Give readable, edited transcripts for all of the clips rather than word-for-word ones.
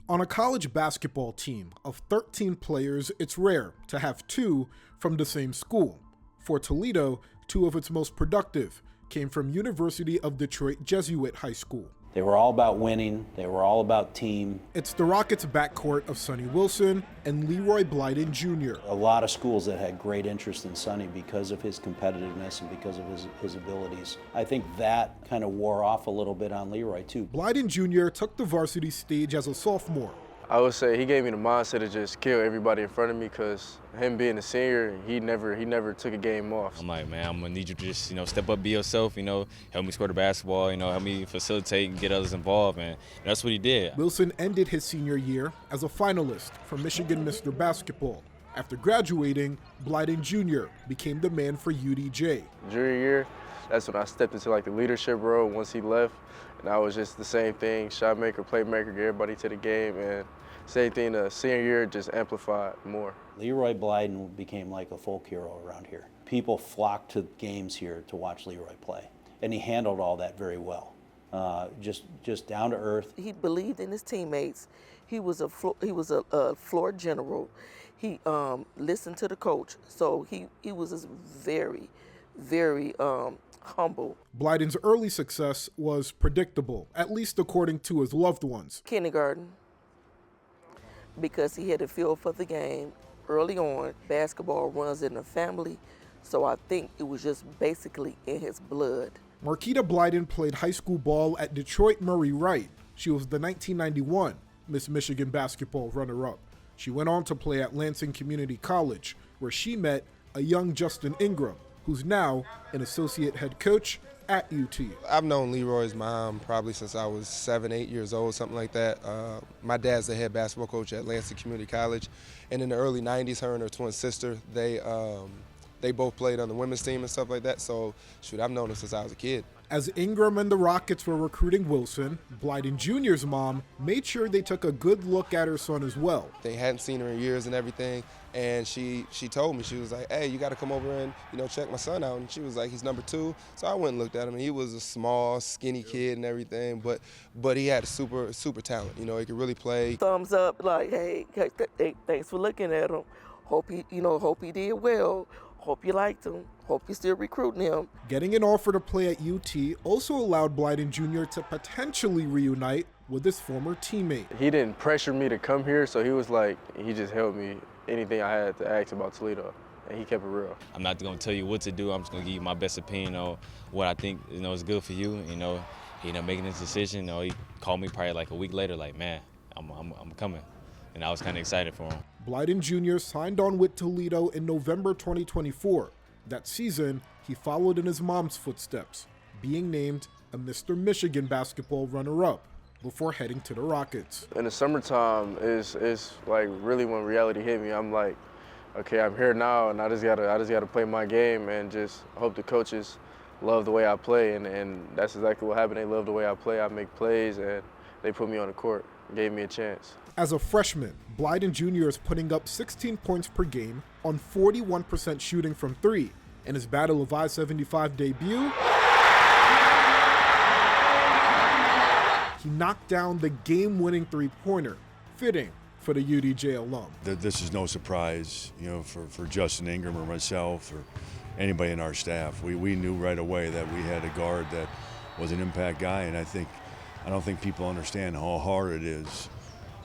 On a college basketball team of 13 players, it's rare to have two from the same school. For Toledo, two of its most productive came from University of Detroit Jesuit High School. They were all about winning. They were all about team. It's the Rockets' backcourt of Sonny Wilson and Leroy Blyden Jr. A lot of schools that had great interest in Sonny because of his competitiveness and because of his abilities. I think that kind of wore off a little bit on Leroy too. Blyden Jr. took the varsity stage as a sophomore. I would say he gave me the mindset to just kill everybody in front of me because him being a senior, he never took a game off. I'm like, man, I'm gonna need you to just, step up, be yourself, help me score the basketball, help me facilitate and get others involved, man. And that's what he did. Wilson ended his senior year as a finalist for Michigan Mr. Basketball. After graduating, Blyden Jr. became the man for UDJ. Junior year, that's when I stepped into the leadership role once he left. And I was just the same thing, shot maker, playmaker, get everybody to the game, and same thing the senior year, just amplified more. Leroy Blyden became like a folk hero around here. People flocked to games here to watch Leroy play, and he handled all that very well. Just down to earth. He believed in his teammates. He was a floor general. He listened to the coach, so he was just very, very humble. Blyden's early success was predictable, at least according to his loved ones. Kindergarten, because he had a feel for the game early on. Basketball runs in the family, so I think it was just basically in his blood. Marquita Blyden played high school ball at Detroit Murray Wright. She was the 1991 Miss Michigan basketball runner-up. She went on to play at Lansing Community College, where she met a young Justin Ingram, who's now an associate head coach at UT. I've known Leroy's mom probably since I was 7, 8 years old, something like that. My dad's the head basketball coach at Lansing Community College. And in the early 90s, her and her twin sister, they both played on the women's team and stuff like that. So, shoot, I've known her since I was a kid. As Ingram and the Rockets were recruiting Wilson, Blyden Jr.'s mom made sure they took a good look at her son as well. They hadn't seen her in years and everything, and she told me, she was like, hey, you got to come over and check my son out. And she was like, he's number 2. So I went and looked at him, and he was a small, skinny kid and everything, but he had a super talent. He could really play. Thumbs up, like, hey, thanks for looking at him. Hope he did well. Hope you liked him. Hope you're still recruiting him. Getting an offer to play at UT also allowed Blyden Jr. to potentially reunite with his former teammate. He didn't pressure me to come here, so he was like, he just helped me anything I had to ask about Toledo, and he kept it real. I'm not going to tell you what to do. I'm just going to give you my best opinion on what I think is good for you. Making this decision. He called me probably like a week later, like, man, I'm coming. And I was kind of excited for him. Blyden Jr. signed on with Toledo in November 2024. That season, he followed in his mom's footsteps, being named a Mr. Michigan basketball runner-up before heading to the Rockets. In the summertime is like really when reality hit me. I'm like, okay, I'm here now, and I just gotta play my game and just hope the coaches love the way I play, and that's exactly what happened. They love the way I play. I make plays, and they put me on the court, gave me a chance. As a freshman, Blyden Jr. is putting up 16 points per game on 41% shooting from 3. In his Battle of I-75 debut, he knocked down the game-winning three-pointer, fitting for the UDJ alum. This is no surprise, for Justin Ingram or myself or anybody in our staff. We knew right away that we had a guard that was an impact guy, and I don't think people understand how hard it is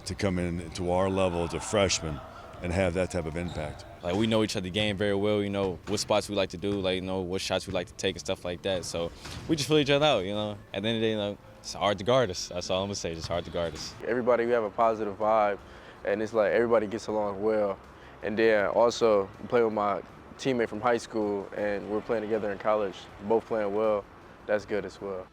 to come in to our level as a freshman and have that type of impact. Like, we know each other game very well. We know what spots we like to do, what shots we like to take and stuff like that. So we just fill each other out, At the end of the day, it's hard to guard us. That's all I'm gonna say, just hard to guard us. Everybody, we have a positive vibe, and it's like everybody gets along well. And then also play with my teammate from high school, and we're playing together in college, both playing well. That's good as well.